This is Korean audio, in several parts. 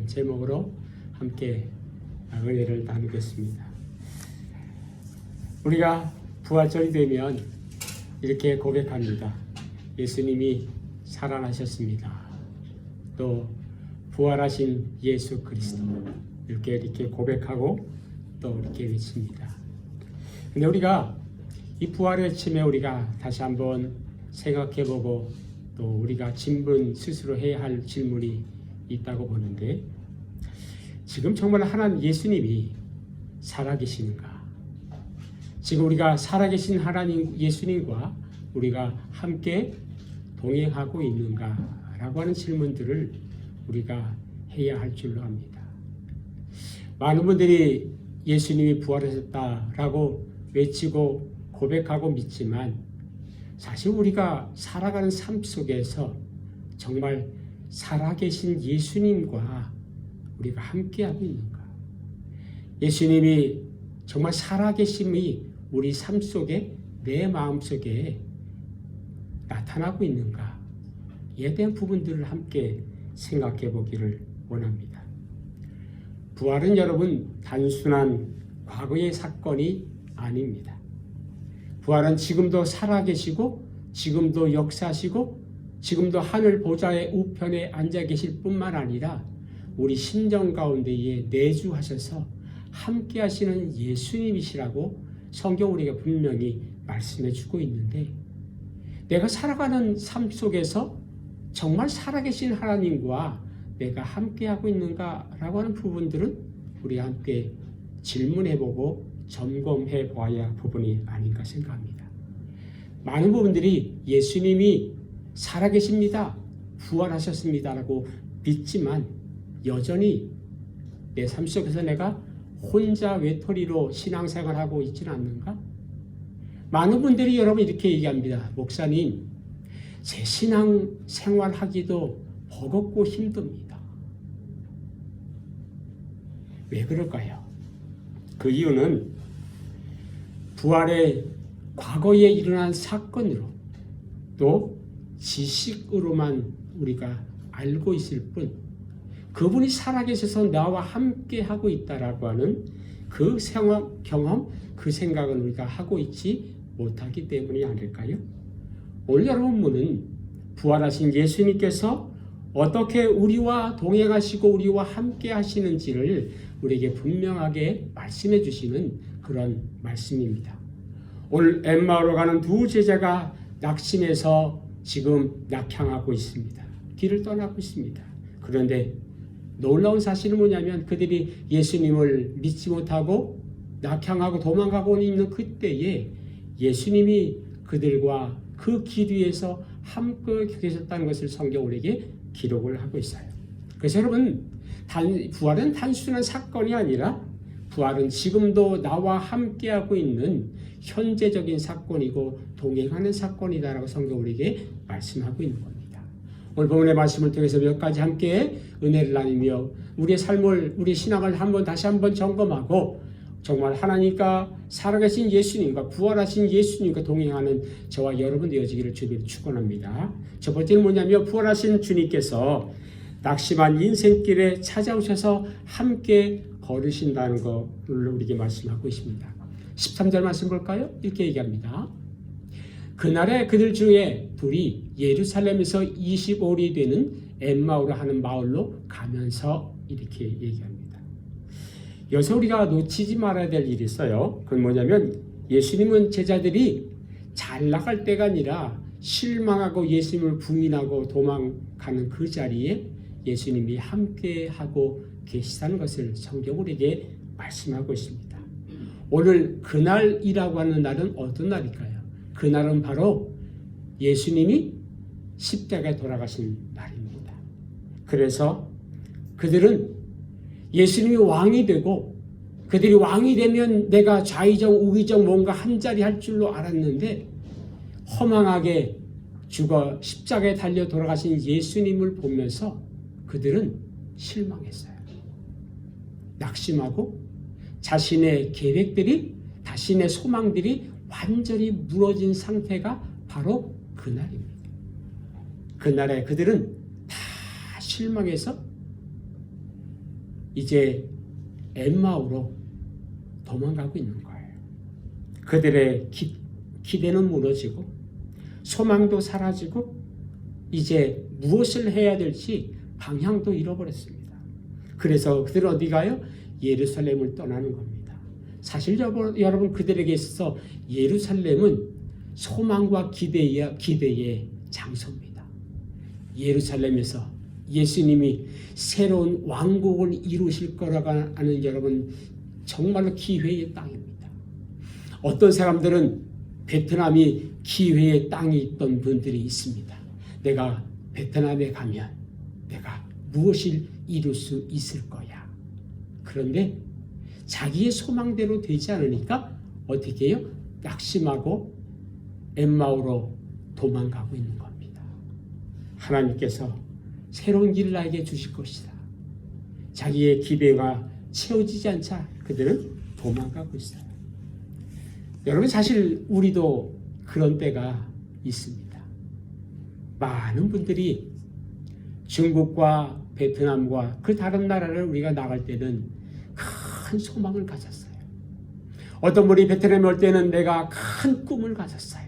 하는 제목으로 함께 은혜를 나누겠습니다. 우리가 부활절이 되면 이렇게 고백합니다. 예수님이 살아나셨습니다. 또 부활하신 예수 그리스도 이렇게 고백하고 또 이렇게 외칩니다. 근데 우리가 이 부활의 아침에 우리가 다시 한번 생각해보고 또 우리가 질문 스스로 해야 할 질문이 있다고 보는데, 지금 정말 하나님 예수님이 살아계시는가? 지금 우리가 살아계신 하나님 예수님과 우리가 함께 동행하고 있는가? 라고 하는 질문들을 우리가 해야 할 줄로 압니다. 많은 분들이 예수님이 부활하셨다라고 외치고 고백하고 믿지만, 사실 우리가 살아가는 삶 속에서 정말 살아계신 예수님과 우리가 함께하고 있는가? 예수님이 정말 살아계심이 우리 삶 속에, 내 마음 속에 나타나고 있는가? 이에 대한 부분들을 함께 생각해 보기를 원합니다. 부활은 여러분 단순한 과거의 사건이 아닙니다. 부활은 지금도 살아계시고 지금도 역사하시고 지금도 하늘 보좌의 우편에 앉아 계실 뿐만 아니라 우리 심정 가운데에 내주하셔서 함께 하시는 예수님이시라고 성경 우리가 분명히 말씀해 주고 있는데, 내가 살아가는 삶 속에서 정말 살아계신 하나님과 내가 함께하고 있는가라고 하는 부분들은 우리 함께 질문해보고 점검해 보아야 할 부분이 아닌가 생각합니다. 많은 부분들이 예수님이 살아계십니다, 부활하셨습니다라고 믿지만 여전히 내 삶 속에서 내가 혼자 외톨이로 신앙생활하고 있지는 않는가? 많은 분들이 여러분 이렇게 얘기합니다. 목사님, 제 신앙생활하기도 버겁고 힘듭니다. 왜 그럴까요? 그 이유는 부활의 과거에 일어난 사건으로 또 지식으로만 우리가 알고 있을 뿐, 그분이 살아계셔서 나와 함께 하고 있다라고 하는 그 경험, 그 생각은 우리가 하고 있지 못하기 때문이 아닐까요? 오늘 여러분은 부활하신 예수님께서 어떻게 우리와 동행하시고 우리와 함께 하시는지를 우리에게 분명하게 말씀해 주시는 그런 말씀입니다. 오늘 엠마오로 가는 두 제자가 낙심해서 지금 낙향하고 있습니다. 길을 떠나고 있습니다. 그런데 놀라운 사실은 뭐냐면, 그들이 예수님을 믿지 못하고 낙향하고 도망가고 있는 그때에 예수님이 그들과 그 길 위에서 함께 계셨다는 것을 성경 우리에게 기록을 하고 있어요. 그래서 여러분, 부활은 단순한 사건이 아니라 부활은 지금도 나와 함께하고 있는 현재적인 사건이고 동행하는 사건이다라고 성경 우리에게 말씀하고 있는 겁니다. 오늘 본문의 말씀을 통해서 몇 가지 함께 은혜를 나누며 우리의 삶을, 우리의 신앙을 다시 한번 점검하고 정말 하나님과 살아계신 예수님과 부활하신 예수님과 동행하는 저와 여러분 되어지기를 주님을 축원합니다. 첫 번째는 뭐냐면, 부활하신 주님께서 낙심한 인생길에 찾아오셔서 함께 걸으신다는 것을 우리에게 말씀하고 있습니다. 13절 말씀 볼까요? 이렇게 얘기합니다. 그날에 그들 중에 둘이 예루살렘에서 25리 되는 엠마오라 하는 마을로 가면서 이렇게 얘기합니다. 여기서 우리가 놓치지 말아야 될 일이 있어요. 그건 뭐냐면, 예수님은 제자들이 잘 나갈 때가 아니라 실망하고 예수님을 부인하고 도망가는 그 자리에 예수님이 함께하고 계시다는 것을 성경 우리에게 말씀하고 있습니다. 오늘 그날이라고 하는 날은 어떤 날일까요? 그날은 바로 예수님이 십자가에 돌아가신 날입니다. 그래서 그들은 예수님이 왕이 되고, 그들이 왕이 되면 내가 좌의정 우의정 뭔가 한 자리 할 줄로 알았는데, 허망하게 죽어 십자가에 달려 돌아가신 예수님을 보면서 그들은 실망했어요. 낙심하고 자신의 계획들이, 자신의 소망들이 완전히 무너진 상태가 바로 그날입니다. 그날에 그들은 다 실망해서 이제 엠마오로 도망가고 있는 거예요. 그들의 기대는 무너지고 소망도 사라지고 이제 무엇을 해야 될지 방향도 잃어버렸습니다. 그래서 그들은 어디 가요? 예루살렘을 떠나는 겁니다. 사실 여러분 그들에게 있어서 예루살렘은 소망과 기대의 장소입니다. 예루살렘에서 예수님이 새로운 왕국을 이루실 거라고 하는 여러분 정말로 기회의 땅입니다. 어떤 사람들은 베트남이 기회의 땅이 있던 분들이 있습니다. 내가 베트남에 가면 내가 무엇을 이룰 수 있을 거야. 그런데 자기의 소망대로 되지 않으니까 어떻게 해요? 낙심하고 엠마오로 도망가고 있는 겁니다. 하나님께서 새로운 길을 나에게 주실 것이다. 자기의 기대가 채워지지 않자 그들은 도망가고 있어요. 여러분 사실 우리도 그런 때가 있습니다. 많은 분들이 중국과 베트남과 그 다른 나라를 우리가 나갈 때는 큰 소망을 가졌어요. 어떤 분이 베트남에 올 때는 내가 큰 꿈을 가졌어요.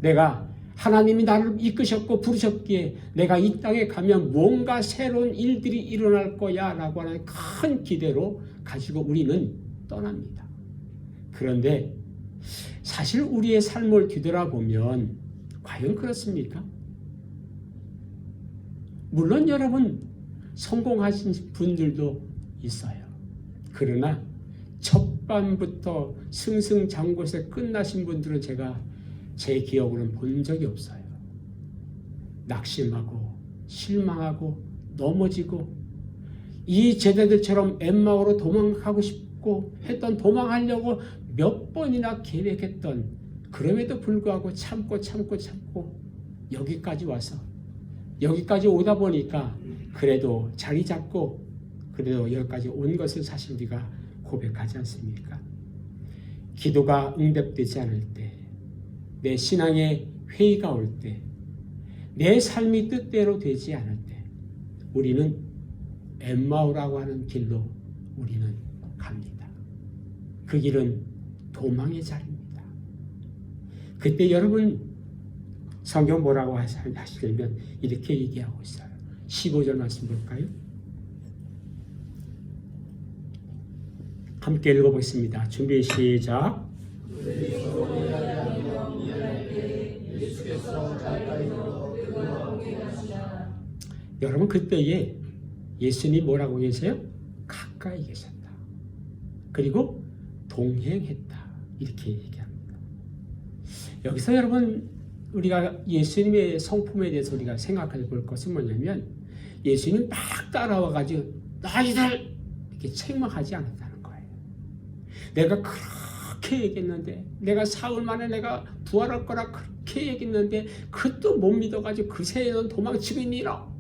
내가 하나님이 나를 이끄셨고 부르셨기에 내가 이 땅에 가면 뭔가 새로운 일들이 일어날 거야 라고 하는 큰 기대로 가지고 우리는 떠납니다. 그런데 사실 우리의 삶을 뒤돌아보면 과연 그렇습니까? 물론 여러분 성공하신 분들도 있어요. 그러나 첫밤부터 승승장구해서 끝나신 분들은 제가 제 기억으로는 본 적이 없어요. 낙심하고 실망하고 넘어지고 이 제자들처럼 엠마오로 도망가고 싶고 했던 도망하려고 몇 번이나 계획했던 그럼에도 불구하고 참고 여기까지 와서 여기까지 오다 보니까 그래도 자리 잡고 그래도 여기까지 온 것을 사실 우리가 고백하지 않습니까? 기도가 응답되지 않을 때, 내 신앙의 회의가 올 때, 내 삶이 뜻대로 되지 않을 때 우리는 엠마오라고 하는 길로 우리는 갑니다. 그 길은 도망의 자리입니다. 그때 여러분 성경 뭐라고 하시려면 이렇게 얘기하고 있어요. 15절 말씀 볼까요? 함께 읽어보겠습니다. 준비 시작. 여러분 그때에 예수님 뭐라고 계세요? 가까이 계셨다. 그리고 동행했다. 이렇게 얘기합니다. 여기서 여러분 우리가 예수님의 성품에 대해서 우리가 생각해 볼 것은 뭐냐면 예수님 막 따라와가지고 너희들 이렇게 책망하지 않았다는 거예요. 내가 그렇게 얘기했는데 내가 사흘 만에 내가 부활할 거라 그렇게 얘기했는데 그것도 못 믿어가지고 그새는 도망치고 있니라.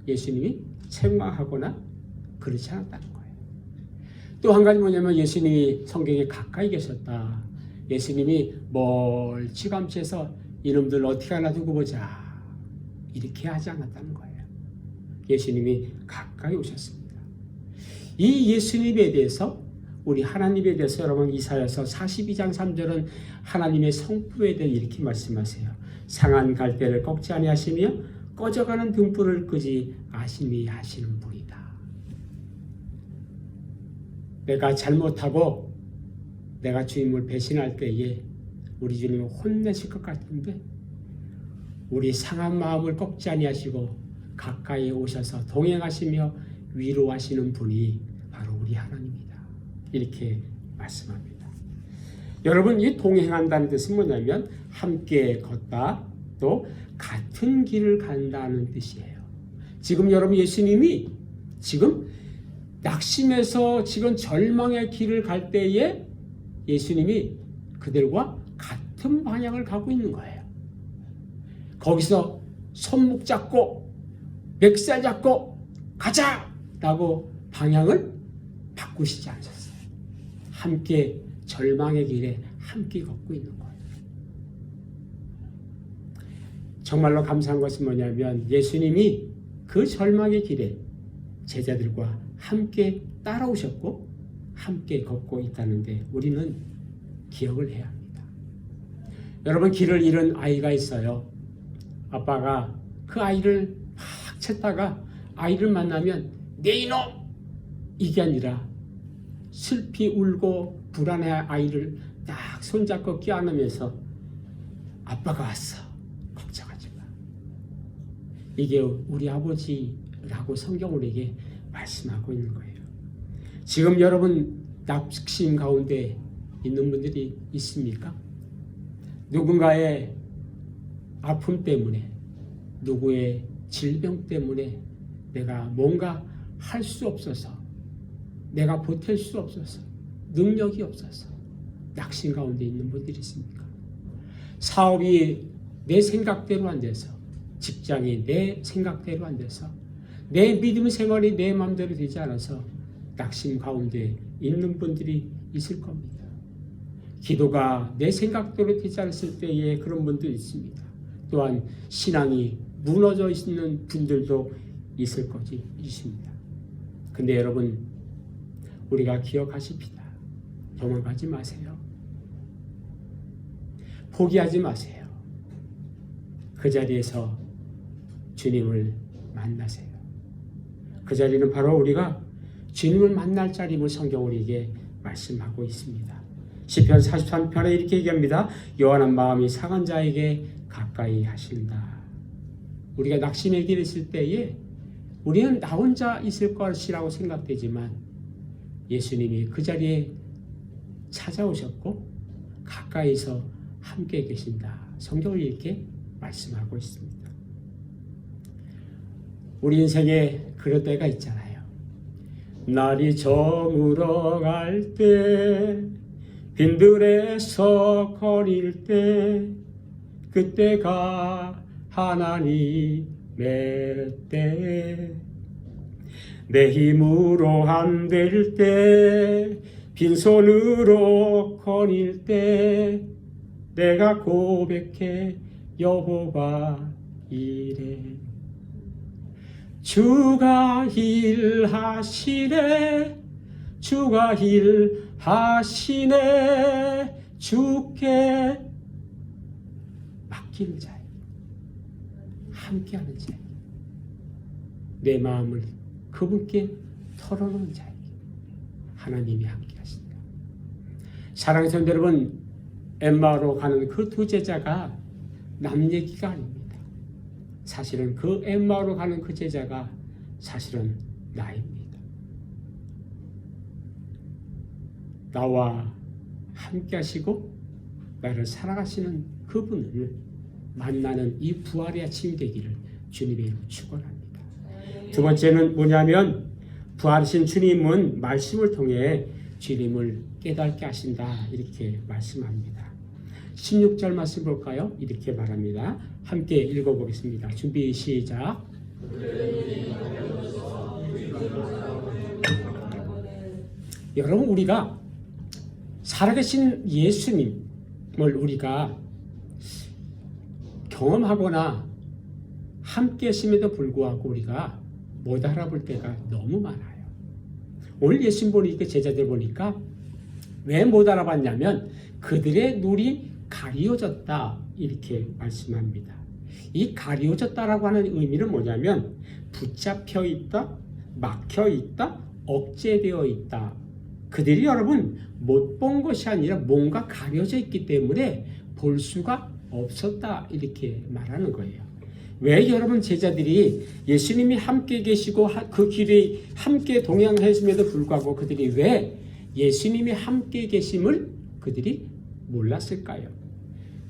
예수님이 책망하거나 그렇지 않았다는 거예요. 또 한 가지 뭐냐면 예수님이 성경에 가까이 계셨다. 예수님이 멀찌감치해서 이놈들 어떻게 하나 두고 보자 이렇게 하지 않았다는 거예요. 예수님이 가까이 오셨습니다. 이 예수님에 대해서 우리 하나님에 대해서 여러분 이사야서 42장 3절은 하나님의 성품에 대해 이렇게 말씀하세요. 상한 갈대를 꺾지 아니하시며 꺼져가는 등불을 끄지 아니하시는 분이다. 내가 잘못하고 내가 주님을 배신할 때에 우리 주님을 혼내실 것 같은데 우리 상한 마음을 꺾지 아니하시고 가까이 오셔서 동행하시며 위로하시는 분이 바로 우리 하나님이다. 이렇게 말씀합니다. 여러분 이 동행한다는 뜻은 뭐냐면 함께 걷다 또 같은 길을 간다는 뜻이에요. 지금 여러분 예수님이 지금 낙심해서 지금 절망의 길을 갈 때에 예수님이 그들과 같은 방향을 가고 있는 거예요. 거기서 손목 잡고 멱살 잡고 가자! 라고 방향을 바꾸시지 않으셨어요. 함께 절망의 길에 함께 걷고 있는 거예요. 정말로 감사한 것은 뭐냐면 예수님이 그 절망의 길에 제자들과 함께 따라오셨고 함께 걷고 있다는데 우리는 기억을 해야 합니다. 여러분, 길을 잃은 아이가 있어요. 아빠가 그 아이를 막 찾다가 아이를 만나면 내 이놈! 이게 아니라 슬피 울고 불안해할 아이를 딱 손잡고 껴안으면서 아빠가 왔어. 걱정하지 마. 이게 우리 아버지라고 성경 우리에게 말씀하고 있는 거예요. 지금 여러분 낙심 가운데 있는 분들이 있습니까? 누군가의 아픔 때문에, 누구의 질병 때문에 내가 뭔가 할 수 없어서, 내가 보탤 수 없어서, 능력이 없어서 낙심 가운데 있는 분들이 있습니까? 사업이 내 생각대로 안 돼서, 직장이 내 생각대로 안 돼서, 내 믿음 생활이 내 마음대로 되지 않아서 낙심 가운데 있는 분들이 있을 겁니다. 기도가 내 생각대로 되지 않았을 때에 그런 분들이 있습니다. 또한 신앙이 무너져 있는 분들도 있을 것입니다. 근데 여러분, 우리가 기억하십시다. 도망가지 마세요. 포기하지 마세요. 그 자리에서 주님을 만나세요. 그 자리는 바로 우리가 주님을 만날 자리임을 성경 우리에게 말씀하고 있습니다. 시편 43편에 이렇게 얘기합니다. 요한한 마음이 상한 자에게 가까이 하신다. 우리가 낙심의 길에 있을 때에 우리는 나 혼자 있을 것이라고 생각되지만 예수님이 그 자리에 찾아오셨고 가까이서 함께 계신다. 성경을 이렇게 말씀하고 있습니다. 우리 인생에 그럴 때가 있잖아요. 날이 저물어 갈 때, 빈들에서 거릴 때, 그때가 하나님의 때. 내 힘으로 안 될 때, 빈손으로 거릴 때, 내가 고백해 여호와 이래. 주가 일하시네, 주가 일하시네, 주께 맡기는 자예요. 함께하는 자예요. 내 마음을 그분께 털어놓은 자예요. 하나님이 함께하신다. 사랑하는 성도 여러분, 엠마오로 가는 그 두 제자가 남 얘기가 아닙니다. 사실은 그 엠마오로 가는 그 제자가 사실은 나입니다. 나와 함께 하시고 나를 사랑하시는 그분을 만나는 이 부활의 아침이 되기를 주님의 이름으로 축원합니다. 두 번째는 뭐냐면 부활하신 주님은 말씀을 통해 주님을 깨닫게 하신다. 이렇게 말씀합니다. 16절 말씀 볼까요? 이렇게 말합니다. 함께 읽어보겠습니다. 준비 시작. 여러분, 우리가 살아계신 예수님을 우리가 경험하거나 함께 하심에도 불구하고 우리가 못 알아볼 때가 너무 많아요. 오늘 예수님 보니까 제자들 보니까 왜 못 알아봤냐면 그들의 눈이 가리워졌다 이렇게 말씀합니다. 이 가리워졌다라고 하는 의미는 뭐냐면 붙잡혀 있다, 막혀 있다, 억제되어 있다. 그들이 여러분 못 본 것이 아니라 뭔가 가려져 있기 때문에 볼 수가 없었다 이렇게 말하는 거예요. 왜 여러분 제자들이 예수님이 함께 계시고 그 길에 함께 동행했음에도 불구하고 그들이 왜 예수님이 함께 계심을 그들이 몰랐을까요?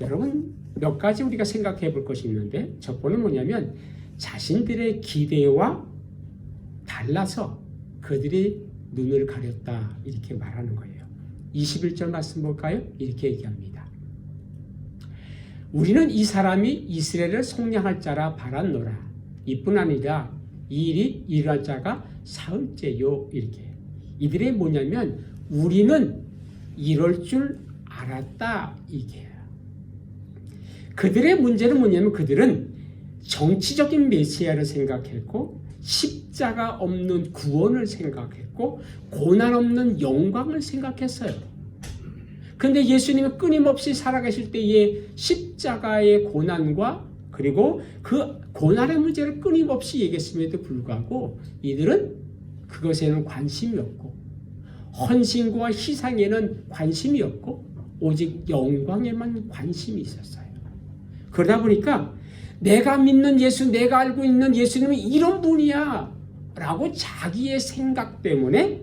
여러분 몇 가지 우리가 생각해 볼 것이 있는데 첫 번째는 뭐냐면 자신들의 기대와 달라서 그들이 눈을 가렸다 이렇게 말하는 거예요. 21절 말씀 볼까요? 이렇게 얘기합니다. 우리는 이 사람이 이스라엘을 속량할 자라 바랐노라. 이뿐 아니라 이 일이 일어날 자가 사흘째요. 이렇게 이들의 뭐냐면 우리는 이럴 줄 알았다 이게요. 그들의 문제는 뭐냐면 그들은 정치적인 메시아를 생각했고 십자가 없는 구원을 생각했고 고난 없는 영광을 생각했어요. 그런데 예수님은 끊임없이 살아가실 때에 십자가의 고난과 그리고 그 고난의 문제를 끊임없이 얘기했음에도 불구하고 이들은 그것에는 관심이 없고 헌신과 희생에는 관심이 없고 오직 영광에만 관심이 있었어요. 그러다 보니까 내가 믿는 예수, 내가 알고 있는 예수님은 이런 분이야 라고 자기의 생각 때문에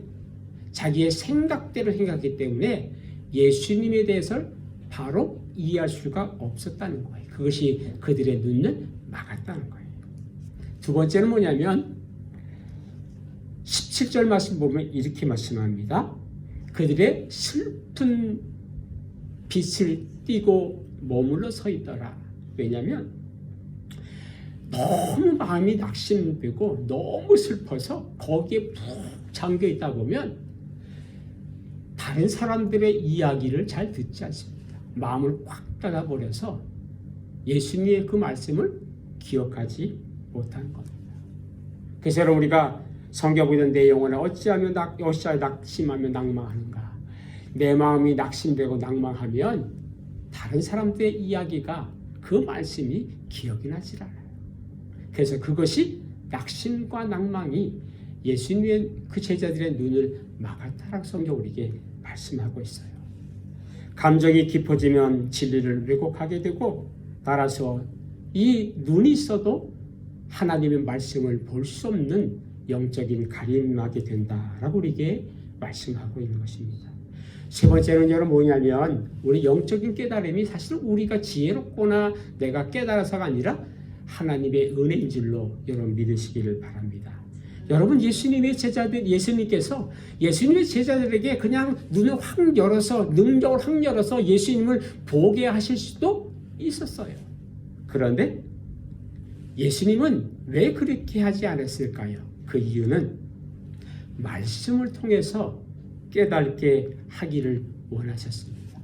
자기의 생각대로 생각했기 때문에 예수님에 대해서 바로 이해할 수가 없었다는 거예요. 그것이 그들의 눈을 막았다는 거예요. 두 번째는 뭐냐면 17절 말씀 보면 이렇게 말씀합니다. 그들의 슬픈 빛을 띠고 머물러 서 있더라. 왜냐하면 너무 마음이 낙심되고 너무 슬퍼서 거기에 푹 잠겨 있다 보면 다른 사람들의 이야기를 잘 듣지 않습니다. 마음을 꽉 닫아버려서 예수님의 그 말씀을 기억하지 못한 겁니다. 그래서 여러분 우리가 성경에 있는 내용은 어찌하여 낙심하며 낭망하는가. 내 마음이 낙심되고 낭망하면 다른 사람들의 이야기가 그 말씀이 기억이 나질 않아요. 그래서 그것이 낙심과 낭망이 예수님의 그 제자들의 눈을 막았다라고 성경 우리에게 말씀하고 있어요. 감정이 깊어지면 진리를 왜곡하게 되고 따라서 이 눈이 있어도 하나님의 말씀을 볼 수 없는 영적인 가림이 나게 된다라고 우리에게 말씀하고 있는 것입니다. 세 번째는 여러분 뭐냐면 우리 영적인 깨달음이 사실 우리가 지혜롭거나 내가 깨달아서가 아니라 하나님의 은혜인 줄로 여러분 믿으시기를 바랍니다. 여러분 예수님의 제자들 예수님께서 예수님의 제자들에게 그냥 눈을 확 열어서 능력을 확 열어서 예수님을 보게 하실 수도 있었어요. 그런데 예수님은 왜 그렇게 하지 않았을까요? 그 이유는 말씀을 통해서 깨닫게 하기를 원하셨습니다.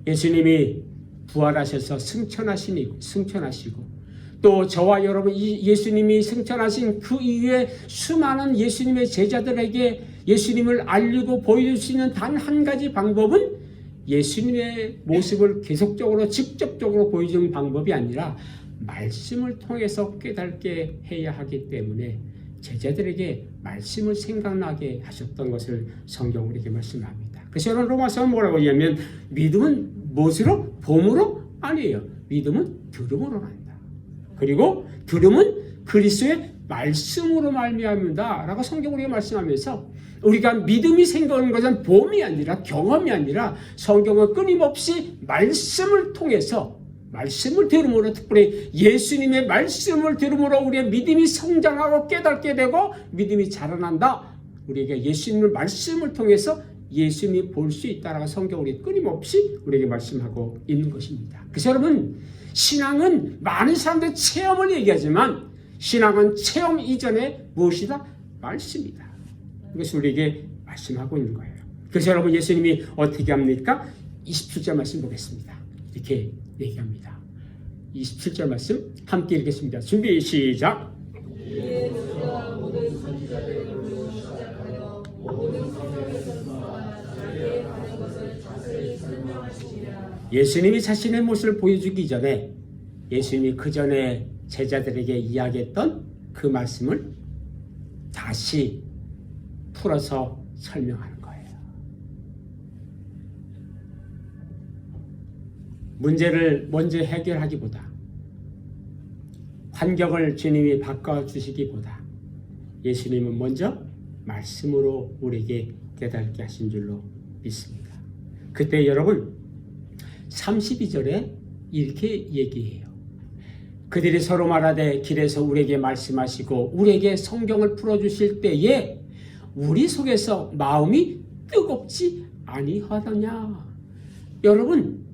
예수님이 부활하셔서 승천하시고 또 저와 여러분 예수님이 승천하신 그 이후에 수많은 예수님의 제자들에게 예수님을 알리고 보여줄 수 있는 단 한 가지 방법은 예수님의 모습을 계속적으로 직접적으로 보여주는 방법이 아니라 말씀을 통해서 깨닫게 해야 하기 때문에 제자들에게 말씀을 생각나게 하셨던 것을 성경 우리에게 말씀합니다. 그래서 여러분 로마서는 뭐라고 하냐면 믿음은 무엇으로? 봄으로? 아니에요. 믿음은 들음으로 난다. 그리고 들음은 그리스도의 말씀으로 말미암는다 라고 성경 우리가 말씀하면서 우리가 믿음이 생기는 것은 봄이 아니라 경험이 아니라 성경은 끊임없이 말씀을 통해서 말씀을 들음으로 특별히 예수님의 말씀을 들음으로 우리의 믿음이 성장하고 깨닫게 되고 믿음이 자라난다. 우리에게 예수님의 말씀을 통해서 예수님이 볼 수 있다라고 성경 우리 끊임없이 우리에게 말씀하고 있는 것입니다. 그래서 여러분 신앙은 많은 사람들의 체험을 얘기하지만 신앙은 체험 이전에 무엇이다? 말씀이다. 이것이 우리에게 말씀하고 있는 거예요. 그래서 여러분 예수님이 어떻게 합니까? 27절 말씀 보겠습니다. 이렇게 얘기합니다. 27절 말씀 함께 읽겠습니다. 준비 시작. 예수님이 자신의 모습을 보여주기 전에 예수님이 그 전에 제자들에게 이야기했던 그 말씀을 다시 풀어서 설명하는 거예요. 문제를 먼저 해결하기보다 환경을 주님이 바꿔주시기보다 예수님은 먼저 말씀으로 우리에게 깨닫게 하신 줄로 믿습니다. 그때 여러분 32절에 이렇게 얘기해요. 그들이 서로 말하되 길에서 우리에게 말씀하시고 우리에게 성경을 풀어주실 때에 우리 속에서 마음이 뜨겁지 아니하더냐. 여러분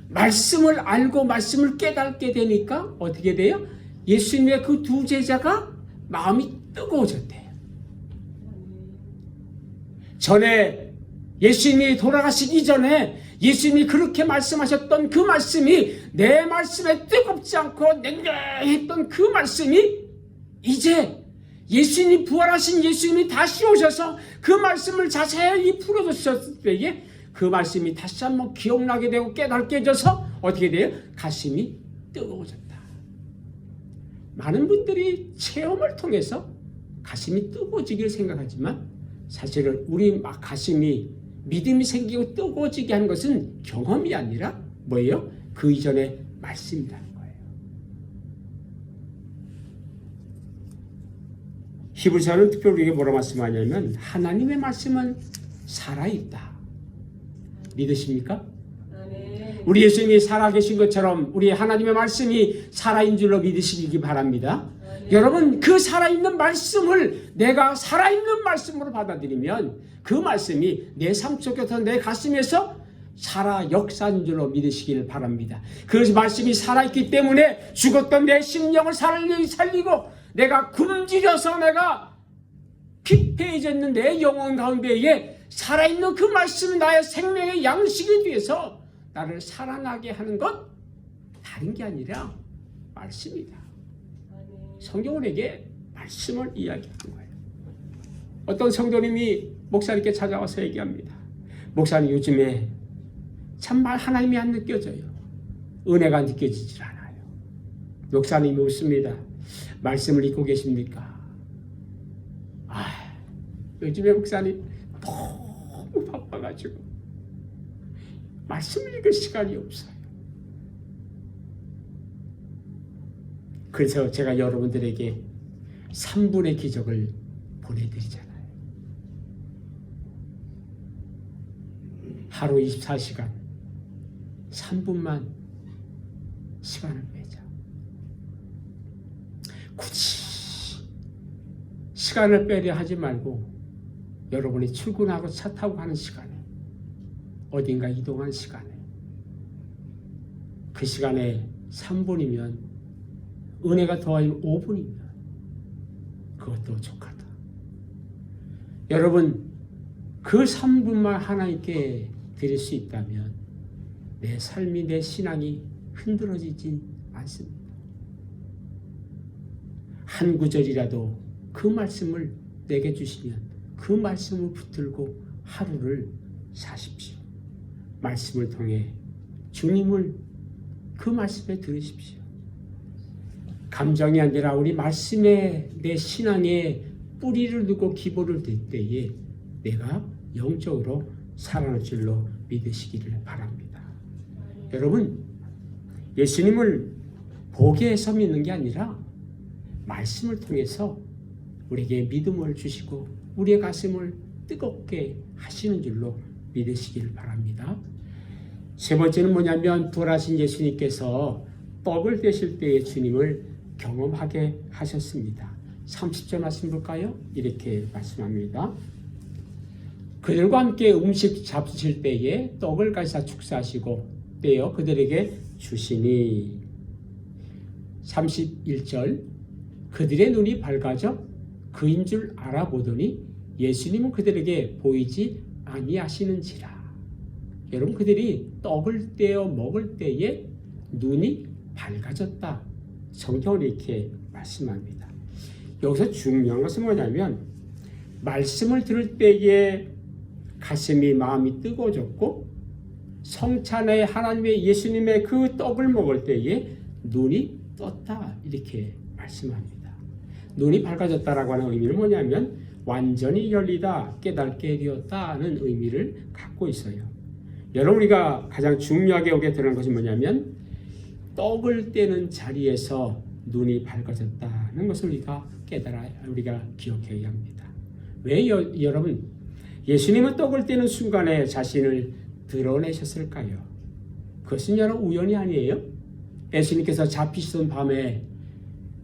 말씀을 알고 말씀을 깨닫게 되니까 어떻게 돼요? 예수님의 그 두 제자가 마음이 뜨거워졌대요. 전에 예수님이 돌아가시기 전에 예수님이 그렇게 말씀하셨던 그 말씀이 내 말씀에 뜨겁지 않고 냉랭했던 그 말씀이 이제 예수님, 부활하신 예수님이 다시 오셔서 그 말씀을 자세히 풀어주셨을 때에 그 말씀이 다시 한번 기억나게 되고 깨닫게 해져서 어떻게 돼요? 가슴이 뜨거워졌다. 많은 분들이 체험을 통해서 가슴이 뜨거워지기를 생각하지만 사실은 우리 가슴이 믿음이 생기고 뜨거워지게 하는 것은 경험이 아니라 뭐예요? 그 이전에 말씀이라는 거예요. 히브리서는 특별히 우리에게 뭐라 말씀하냐면 하나님의 말씀은 살아있다. 믿으십니까? 우리 예수님이 살아계신 것처럼 우리 하나님의 말씀이 살아있는 줄로 믿으시기 바랍니다. 여러분, 그 살아있는 말씀을 내가 살아있는 말씀으로 받아들이면 그 말씀이 내 삶 속에서 내 가슴에서 살아 역사인 줄로 믿으시길 바랍니다. 그 말씀이 살아있기 때문에 죽었던 내 심령을 살리고 내가 굶주려서 내가 피폐해졌는 내 영혼 가운데에 살아있는 그 말씀이 나의 생명의 양식이 되어서 나를 살아나게 하는 것 다른 게 아니라 말씀이다. 성경은 내게 말씀을 이야기하는 거예요. 어떤 성도님이 목사님께 찾아와서 얘기합니다. 목사님, 요즘에 참말 하나님이 안 느껴져요. 은혜가 느껴지질 않아요. 목사님이 묻습니다. 말씀을 읽고 계십니까? 요즘에 목사님 너무 바빠가지고 말씀을 읽을 시간이 없어요. 그래서 제가 여러분들에게 3분의 기적을 보내드리잖아요. 하루 24시간 3분만 시간을 빼자. 굳이 시간을 빼려 하지 말고 여러분이 출근하고 차 타고 가는 시간에 어딘가 이동한 시간에 그 시간에 3분이면 은혜가 더하면 5분이면 그것도 족하다. 여러분, 그 3분만 하나님께 드릴 수 있다면 내 삶이, 내 신앙이 흔들어지진 않습니다. 한 구절이라도 그 말씀을 내게 주시면 그 말씀을 붙들고 하루를 사십시오. 말씀을 통해 주님을 그 말씀에 들으십시오. 감정이 아니라 우리 말씀에 내 신앙에 뿌리를 두고 기본을 들 때에 내가 영적으로 살아날 줄로 믿으시기를 바랍니다. 여러분, 예수님을 보게 해서 믿는 게 아니라 말씀을 통해서 우리에게 믿음을 주시고 우리의 가슴을 뜨겁게 하시는 줄로 믿으시기를 바랍니다. 세 번째는 뭐냐면 부활하신 예수님께서 떡을 떼실 때의 주님을 경험하게 하셨습니다. 30절 말씀 볼까요? 이렇게 말씀합니다. 그들과 함께 음식 잡수실 때에 떡을 가지사 축사하시고 떼어 그들에게 주시니 31절 그들의 눈이 밝아져 그인 줄 알아보더니 예수님은 그들에게 보이지 아니하시는지라. 여러분, 그들이 떡을 떼어 먹을 때에 눈이 밝아졌다. 성경은 이렇게 말씀합니다. 여기서 중요한 것은 뭐냐면 말씀을 들을 때에 가슴이 마음이 뜨거워졌고 성찬에 하나님의 예수님의 그 떡을 먹을 때에 눈이 떴다. 이렇게 말씀합니다. 눈이 밝아졌다라고 하는 의미는 뭐냐면 완전히 열리다, 깨닫게 되었다는 의미를 갖고 있어요. 여러분, 우리가 가장 중요하게 오게 되는 것이 뭐냐면 떡을 떼는 자리에서 눈이 밝아졌다는 것을 우리가 우리가 기억해야 합니다. 왜 여러분, 예수님은 떡을 떼는 순간에 자신을 드러내셨을까요? 그것은 여러분 우연이 아니에요. 예수님께서 잡히시던 밤에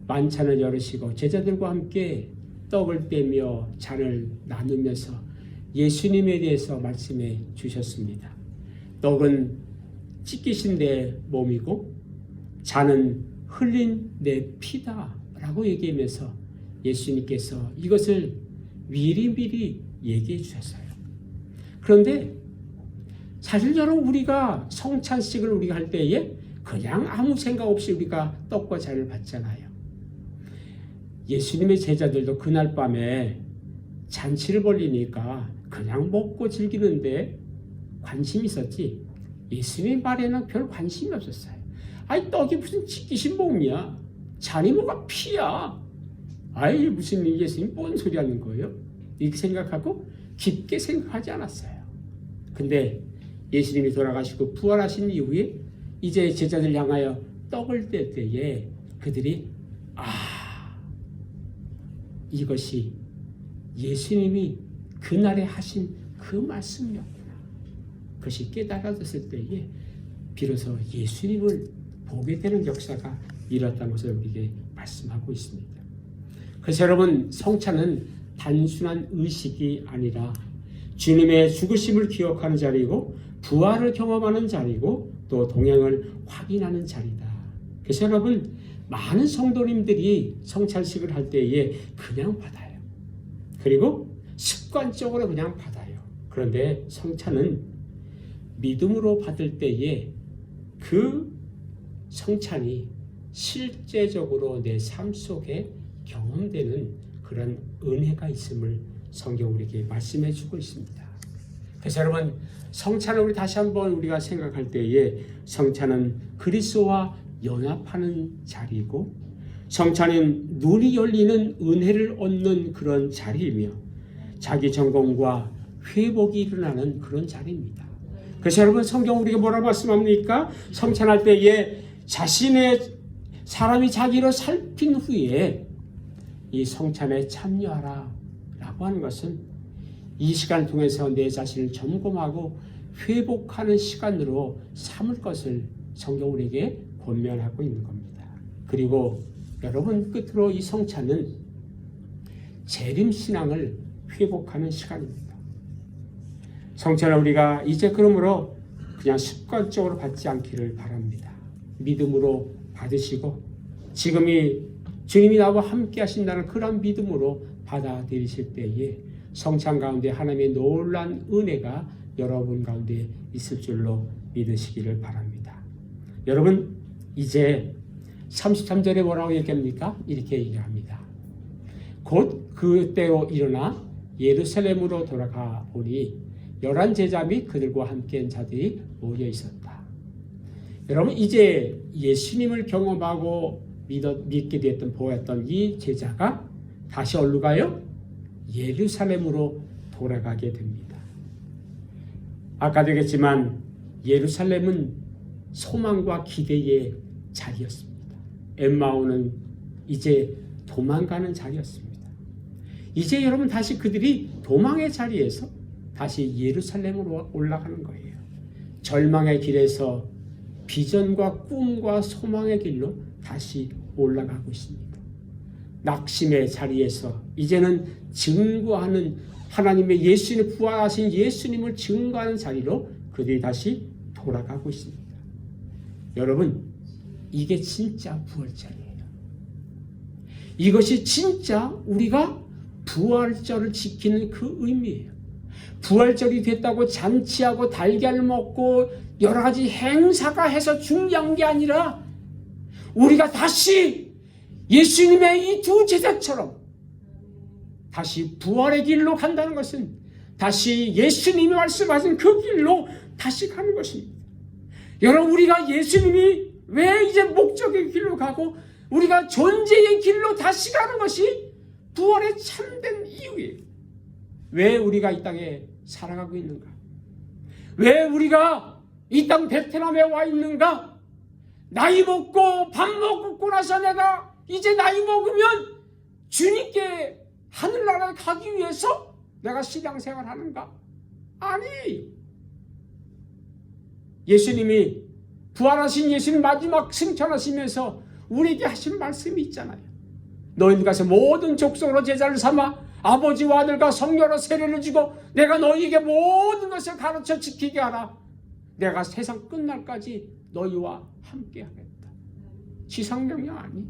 만찬을 열으시고 제자들과 함께 떡을 떼며 잔을 나누면서 예수님에 대해서 말씀해 주셨습니다. 떡은 찢기신 내 몸이고 잔은 흘린 내 피다 라고 얘기하면서 예수님께서 이것을 미리미리 얘기해 주셨어요. 그런데 사실 여러분, 우리가 성찬식을 우리가 할 때에 그냥 아무 생각 없이 우리가 떡과 잔을 받잖아요. 예수님의 제자들도 그날 밤에 잔치를 벌리니까 그냥 먹고 즐기는데 관심이 있었지 예수님 말에는 별 관심이 없었어요. 아이 떡이 무슨 찢기신 몸이야. 잔이 뭐가 피야. 아이 무슨 예수님 뭔 소리 하는 거예요? 이렇게 생각하고 깊게 생각하지 않았어요. 근데 예수님이 돌아가시고 부활하신 이후에 이제 제자들 향하여 떡을 뗄 때에 그들이 이것이 예수님이 그날에 하신 그 말씀이었구나. 그것이 깨달아졌을 때에 비로소 예수님을 보게 되는 역사가 일어났다는 것을 우리에게 말씀하고 있습니다. 그래서 여러분 성찬은 단순한 의식이 아니라 주님의 죽으심을 기억하는 자리이고 부활을 경험하는 자리이고 또 동행을 확인하는 자리다. 그래서 여러분 많은 성도님들이 성찬식을 할 때에 그냥 받아요. 그리고 습관적으로 그냥 받아요. 그런데 성찬은 믿음으로 받을 때에 그 성찬이 실제적으로 내 삶 속에 경험되는 그런 은혜가 있음을 성경 우리에게 말씀해 주고 있습니다. 그래서 여러분 성찬을 우리 다시 한번 우리가 생각할 때에 성찬은 그리스도와 연합하는 자리이고 성찬은 눈이 열리는 은혜를 얻는 그런 자리이며 자기 점검과 회복이 일어나는 그런 자리입니다. 그래서 여러분 성경 우리가 뭐라고 말씀합니까? 성찬할 때에 자신의 사람이 자기를 살핀 후에 이 성찬에 참여하라 라고 하는 것은 이 시간을 통해서 내 자신을 점검하고 회복하는 시간으로 삼을 것을 성경 우리에게 권면하고 있는 겁니다. 그리고 여러분 끝으로 이 성찬은 재림신앙을 회복하는 시간입니다. 성찬을 우리가 이제 그러므로 그냥 습관적으로 받지 않기를 바랍니다. 믿음으로 받으시고 지금이 주님이 나와 함께 하신다는 그런 믿음으로 받아들이실 때에 성찬 가운데 하나님의 놀라운 은혜가 여러분 가운데 있을 줄로 믿으시기를 바랍니다. 여러분 이제 33절에 뭐라고 얘기합니까? 이렇게 얘기합니다. 곧 그때로 일어나 예루살렘으로 돌아가 보니 11 제자 및 그들과 함께한 자들이 모여 있었다. 여러분 이제 예수님을 경험하고 믿게 되었던 보았던 이 제자가 다시 어디로 가요? 예루살렘으로 돌아가게 됩니다. 아까도 얘기했지만 예루살렘은 소망과 기대의 자리였습니다. 엠마오는 이제 도망가는 자리였습니다. 이제 여러분 다시 그들이 도망의 자리에서 다시 예루살렘으로 올라가는 거예요. 절망의 길에서 비전과 꿈과 소망의 길로 다시 올라가고 있습니다. 낙심의 자리에서 이제는 증거하는 하나님의 예수님 부활하신 예수님을 증거하는 자리로 그들이 다시 돌아가고 있습니다. 여러분 이게 진짜 부활절이에요. 이것이 진짜 우리가 부활절을 지키는 그 의미예요. 부활절이 됐다고 잔치하고 달걀 먹고 여러 가지 행사가 해서 중요한 게 아니라 우리가 다시 예수님의 이 두 제자처럼 다시 부활의 길로 간다는 것은 다시 예수님이 말씀하신 그 길로 다시 가는 것입니다. 여러분 우리가 예수님이 왜 이제 목적의 길로 가고 우리가 존재의 길로 다시 가는 것이 부활의 참된 이유예요. 왜 우리가 이 땅에 살아가고 있는가? 왜 우리가 이 땅 베트남에 와 있는가? 나이 먹고 밥 먹고 나서 내가 이제 나이 먹으면 주님께 하늘나라에 가기 위해서 내가 신앙생활 하는가? 아니, 예수님이 부활하신 예수님 마지막 승천하시면서 우리에게 하신 말씀이 있잖아요. 너희는 가서 모든 족속으로 제자를 삼아 아버지와 아들과 성령으로 세례를 주고 내가 너희에게 모든 것을 가르쳐 지키게 하라. 내가 세상 끝날까지 너희와 함께 하겠다. 지상명령 아니?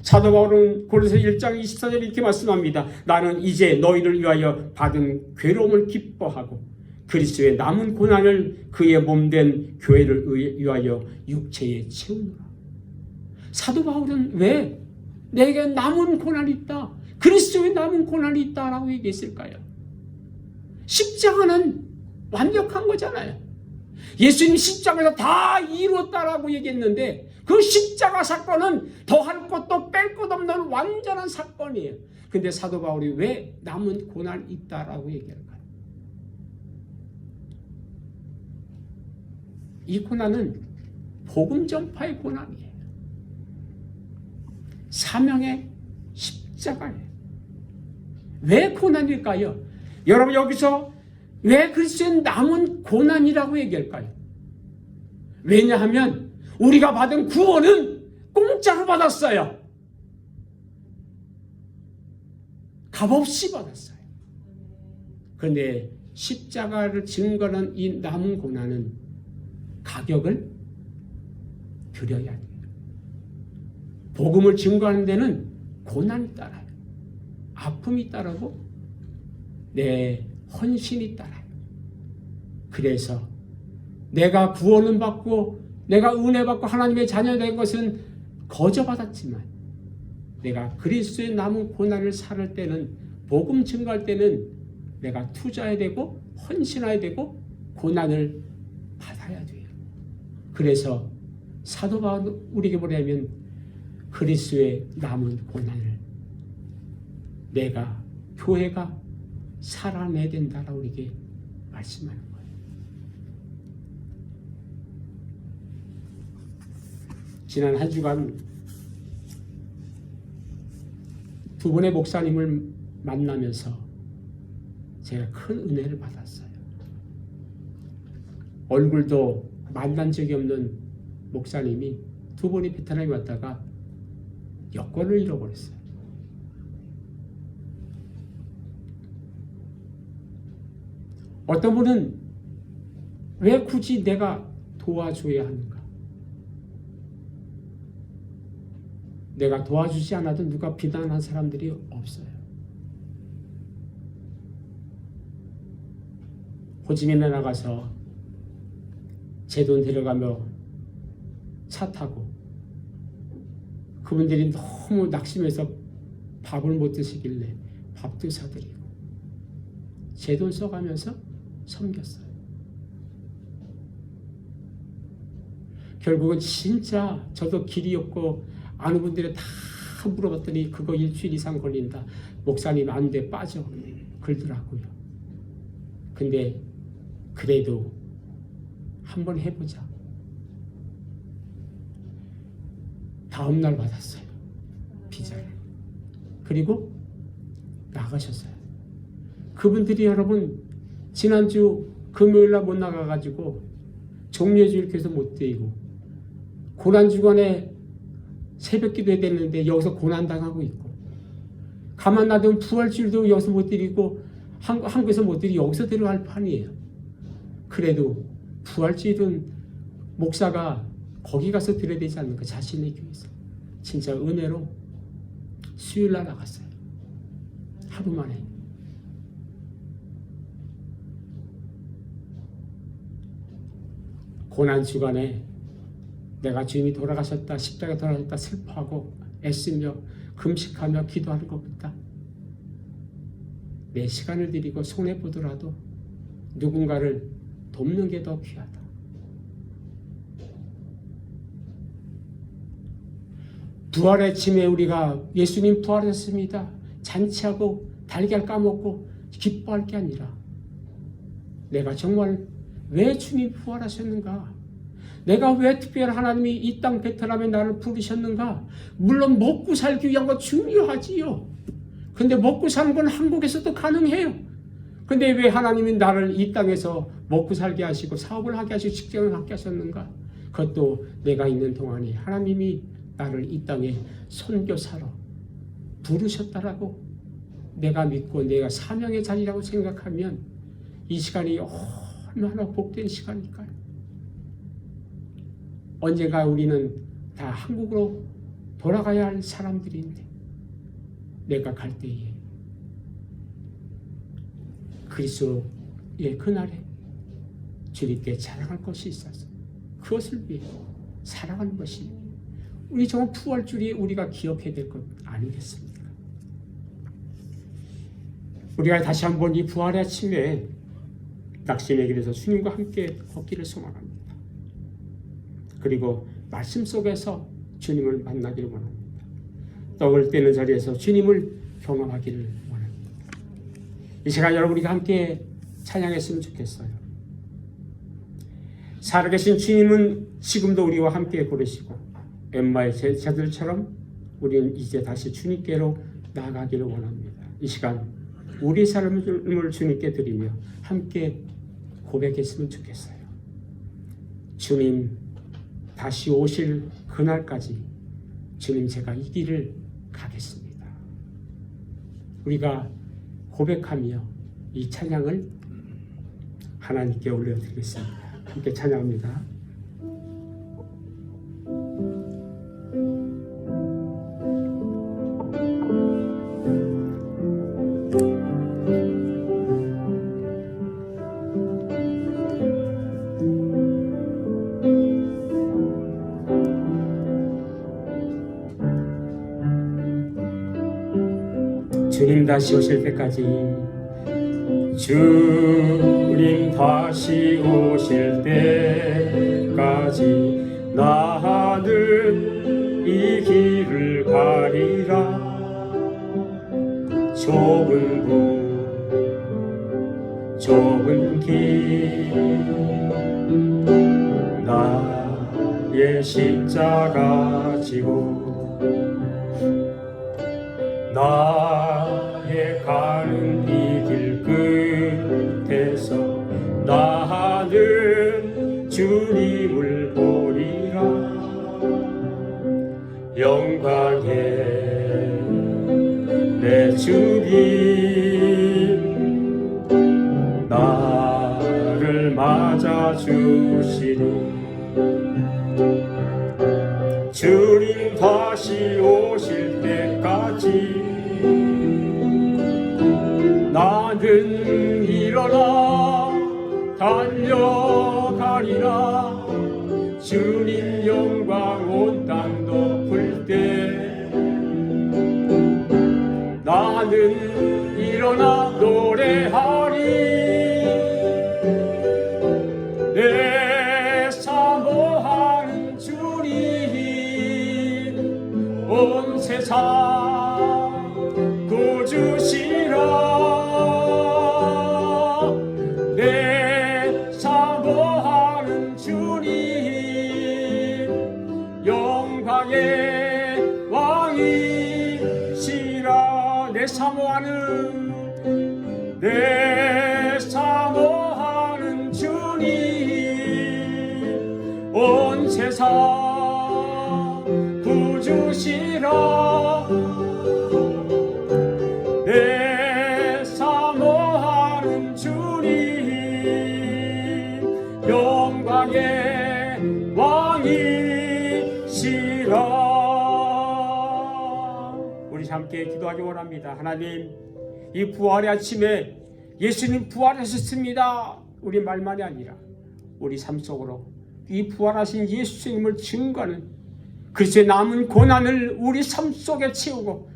사도 바울은 고린도서 1장 24절에 이렇게 말씀합니다. 나는 이제 너희를 위하여 받은 괴로움을 기뻐하고 그리스도의 남은 고난을 그의 몸된 교회를 위하여 육체에 채우노라. 사도 바울은 왜 내게 남은 고난이 있다, 그리스도의 남은 고난이 있다라고 얘기했을까요? 십자가는 완벽한 거잖아요. 예수님 십자가에서 다 이루었다라고 얘기했는데 그 십자가 사건은 더할 것도 뺄 것 없는 완전한 사건이에요. 근데 사도 바울이 왜 남은 고난이 있다라고 얘기할까요? 이 고난은 복음 전파의 고난이에요. 사명의 십자가예요. 왜 고난일까요? 여러분, 여기서 왜 그리스도의 남은 고난이라고 얘기할까요? 왜냐하면 우리가 받은 구원은 공짜로 받았어요. 값없이 받았어요. 그런데 십자가를 증거하는 이 남은 고난은 가격을 들여야 돼요. 복음을 증거하는 데는 고난이 따라요. 아픔이 따르고 내 헌신이 따라요. 그래서 내가 구원은 받고 내가 은혜 받고 하나님의 자녀 된 것은 거저 받았지만 내가 그리스도의 남은 고난을 살을 때는, 복음 증거할 때는 내가 투자해야 되고 헌신해야 되고 고난을 받아야 돼요. 그래서 사도 바울은 우리에게 뭐냐면 그리스도의 남은 고난을 내가, 교회가 살아내야 된다라고 우리에게 말씀하는 거예요. 지난 한 주간 두 분의 목사님을 만나면서 제가 큰 은혜를 받았어요. 얼굴도 만난 적이 없는 목사님이 두 분이 베트남에 왔다가 여권을 잃어버렸어요. 어떤 분은 왜 굳이 내가 도와줘야 하는가? 내가 도와주지 않아도 누가 비난한 사람들이 없어요. 호지민에 나가서 제 돈 데려가며 차 타고 그분들이 너무 낙심해서 밥을 못 드시길래 밥도 사드리고 제 돈 써가면서 섬겼어요. 결국은 진짜 저도 길이 없고 아는 분들이 다 물어봤더니 그거 일주일 이상 걸린다. 목사님 안 돼, 빠져. 그러더라고요. 근데 그래도 한번 해보자. 다음날 받았어요. 비자를. 그리고 나가셨어요. 그분들이 여러분 지난주 금요일날 못 나가가지고 종려주일교회에서 못 드리고 고난주간에 새벽기도해야 되는데 여기서 고난당하고 있고, 가만 놔두면 부활주일도 여기서 못 드리고 한국에서 못 드리고 여기서 들어갈 판이에요. 그래도 부활주일은 목사가 거기 가서 드려야 되지 않는가, 자신의 교회에서. 진짜 은혜로 수요일날 나갔어요. 하루 만에. 고난주간에 내가 주님이 돌아가셨다, 십자가에 돌아가셨다 슬퍼하고 애쓰며 금식하며 기도하는 것보다 내 시간을 드리고 손해보더라도 누군가를 돕는 게 더 귀하다. 부활의 아침에 우리가 예수님 부활했습니다, 잔치하고 달걀 까먹고 기뻐할 게 아니라 내가 정말 왜 주님 부활하셨는가? 내가 왜 특별히 하나님이 이 땅 베트남에 나를 부르셨는가? 물론 먹고 살기 위한 건 중요하지요. 근데 먹고 사는 건 한국에서도 가능해요. 근데 왜 하나님이 나를 이 땅에서 먹고 살게 하시고 사업을 하게 하시고 직장을 갖게 하셨는가? 그것도 내가 있는 동안에 하나님이 나를 이 땅에 선교사로 부르셨다라고 내가 믿고 내가 사명의 자리라고 생각하면 이 시간이 얼마나 복된 시간일까요? 언젠가 우리는 다 한국으로 돌아가야 할 사람들인데 내가 갈 때에 그리스도의 그날에 주님께 자랑할 것이 있어서 그것을 위해 살아가는 것이 우리 정말 부활주일에 우리가 기억해야 될 것 아니겠습니까? 우리가 다시 한번 이 부활의 아침에 낙심의 길에서 주님과 함께 걷기를 소망합니다. 그리고 말씀 속에서 주님을 만나기를 원합니다. 떡을 떼는 자리에서 주님을 경험하기를 원합니다. 이 시간 여러분 우리가 함께 찬양했으면 좋겠어요. 살아계신 주님은 지금도 우리와 함께 걸으시고 엠마의 제자들처럼 우리는 이제 다시 주님께로 나아가기를 원합니다. 이 시간 우리 삶을 주님께 드리며 함께 고백했으면 좋겠어요. 주님 다시 오실 그날까지 주님 제가 이 길을 가겠습니다. 우리가 고백하며 이 찬양을 하나님께 올려드리겠습니다. 함께 찬양합니다. 주님 다시 오실 때까지 주님 다시 오실 때까지 나는 이 길을 가리라. 좁은 길 나의 십자가 지고 나의 가는 이 길 끝에서 나는 주님을 보리라. 영광의 내 주님 나를 맞아주시리. 주님 다시 오실 때까지 나는 일어나 달려가리라. 주님 영광 온 땅 덮을 때 나는 일어나 노래하리. 내 사모하는 주님 온 세상 구주시라. 내 사모하는 주님 영광의 왕이시라. 내 사모하는 주님 온 세상 구주시라. 내 사모하는 주님 영광의 왕이시라. 우리 함께 기도하기 원합니다. 하나님, 이 부활의 아침에 예수님 부활하셨습니다. 우리 말만이 아니라 우리 삶 속으로 이 부활하신 예수님을 증거하는 그리스도의 남은 고난을 우리 삶 속에 채우고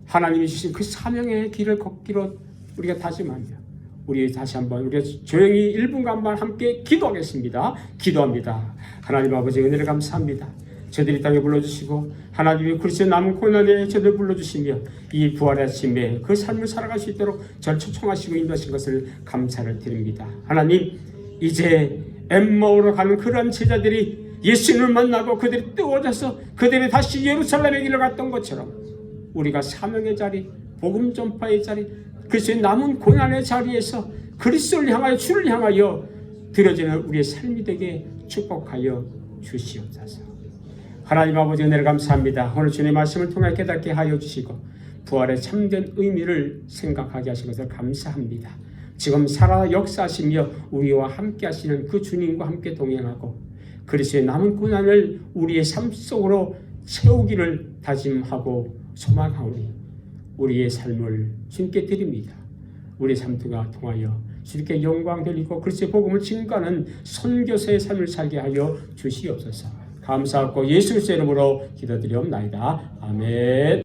하나님이 주신 그 사명의 길을 걷기로 우리가 다짐합니다. 우리 다시 한번 우리가 조용히 1분간만 함께 기도하겠습니다. 기도합니다. 하나님 아버지 은혜를 감사합니다. 저들이 땅에 불러주시고 하나님이 그리스도의 남은 고난에 저들 불러주시며 이 부활의 아침에 그 삶을 살아갈 수 있도록 저를 초청하시고 인도하신 것을 감사를 드립니다. 하나님, 이제 엠마오로 가는 그런 제자들이 예수님을 만나고 그들이 뜨거워져서 그들이 다시 예루살렘의 길을 갔던 것처럼 우리가 사명의 자리, 복음 전파의 자리, 그리스도의 남은 고난의 자리에서 그리스도를 향하여 주를 향하여 드려지는 우리의 삶이 되게 축복하여 주시옵소서. 하나님 아버지 은혜를 감사합니다. 오늘 주님의 말씀을 통해 깨닫게 하여 주시고 부활의 참된 의미를 생각하게 하신 것을 감사합니다. 지금 살아 역사하시며 우리와 함께 하시는 그 주님과 함께 동행하고 그리스도의 남은 고난을 우리의 삶 속으로 채우기를 다짐하고 소망하오니 우리의 삶을 주님께 드립니다. 우리의 삶과 통하여 주님께 영광 돌리고 그리스도의 복음을 증거하는 선교사의 삶을 살게 하여 주시옵소서. 감사하고 예수 그리스도의 이름으로 기도드리옵나이다. 아멘.